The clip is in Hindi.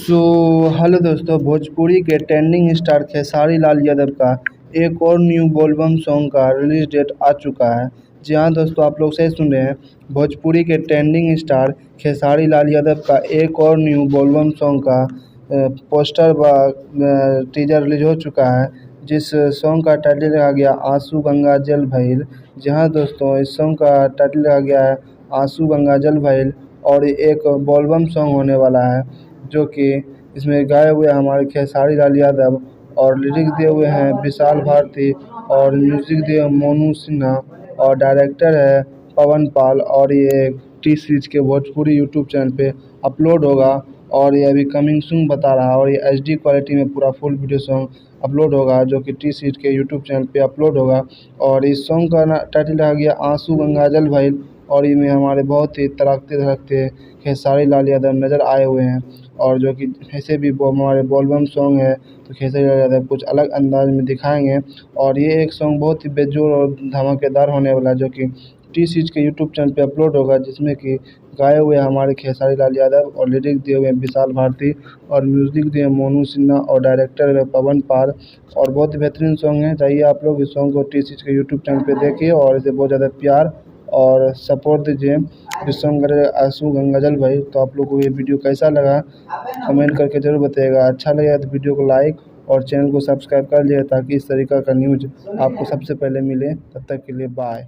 सो हेलो दोस्तों, भोजपुरी के ट्रेंडिंग स्टार खेसारी लाल यादव का एक और न्यू बोलबम सॉन्ग का रिलीज डेट आ चुका है। जी हाँ दोस्तों, आप लोग सही सुन रहे हैं। भोजपुरी के ट्रेंडिंग स्टार खेसारी लाल यादव का एक और न्यू बोलबम सॉन्ग का पोस्टर व टीजर रिलीज हो चुका है, जिस सॉन्ग का टाइटल रखा गया आंसू गंगा जल भइल। जी हाँ दोस्तों, इस सॉन्ग का टाइटल रखा गया है आंसू गंगा जल भइल और ये एक बोलबम सॉन्ग होने वाला है, जो कि इसमें गाए हुए हमारे खेसारी लाल यादव और लिरिक्स दिए हुए हैं विशाल भारती और म्यूजिक दिए मोनू सिन्हा और डायरेक्टर है पवन पाल। और ये टी सीरीज के भोजपुरी यूट्यूब चैनल पे अपलोड होगा और ये अभी कमिंग सून बता रहा है। और ये एचडी क्वालिटी में पूरा फुल वीडियो सॉन्ग अपलोड होगा, जो कि टी सीरीज के यूट्यूब चैनल पे अपलोड होगा। और इस सॉन्ग का टाइटल रहा गया आंसू गंगा जल भइल और इनमें हमारे बहुत ही तड़कते धड़कते खेसारी लाल यादव नज़र आए हुए हैं। और जो कि ऐसे भी वो हमारे बोलबम सॉन्ग है, तो खेसारी लाल यादव कुछ अलग अंदाज में दिखाएंगे। और ये एक सॉन्ग बहुत ही बेजोड़ और धमाकेदार होने वाला है, जो कि टी सीरीज के यूट्यूब चैनल पे अपलोड होगा, जिसमें कि गाए हुए हमारे खेसारी लाल यादव और लिरिक्स दिए हुए विशाल भारती और म्यूज़िक दिए मोनू सिन्हा और डायरेक्टर है पवन पाल। और बहुत ही बेहतरीन सॉन्ग है। चाहिए आप लोग इस सॉन्ग को टी सीरीज के यूट्यूब चैनल पे देखिए और इसे बहुत ज़्यादा प्यार और सपोर्ट दीजिए। इस सॉन्ग का आंसू गंगा जल भाई। तो आप लोग को ये वीडियो कैसा लगा कमेंट करके ज़रूर बताइएगा। अच्छा लगा तो वीडियो को लाइक और चैनल को सब्सक्राइब कर लीजिए, ताकि इस तरीक़ा का न्यूज़ आपको सबसे पहले मिले। तब तक के लिए बाय।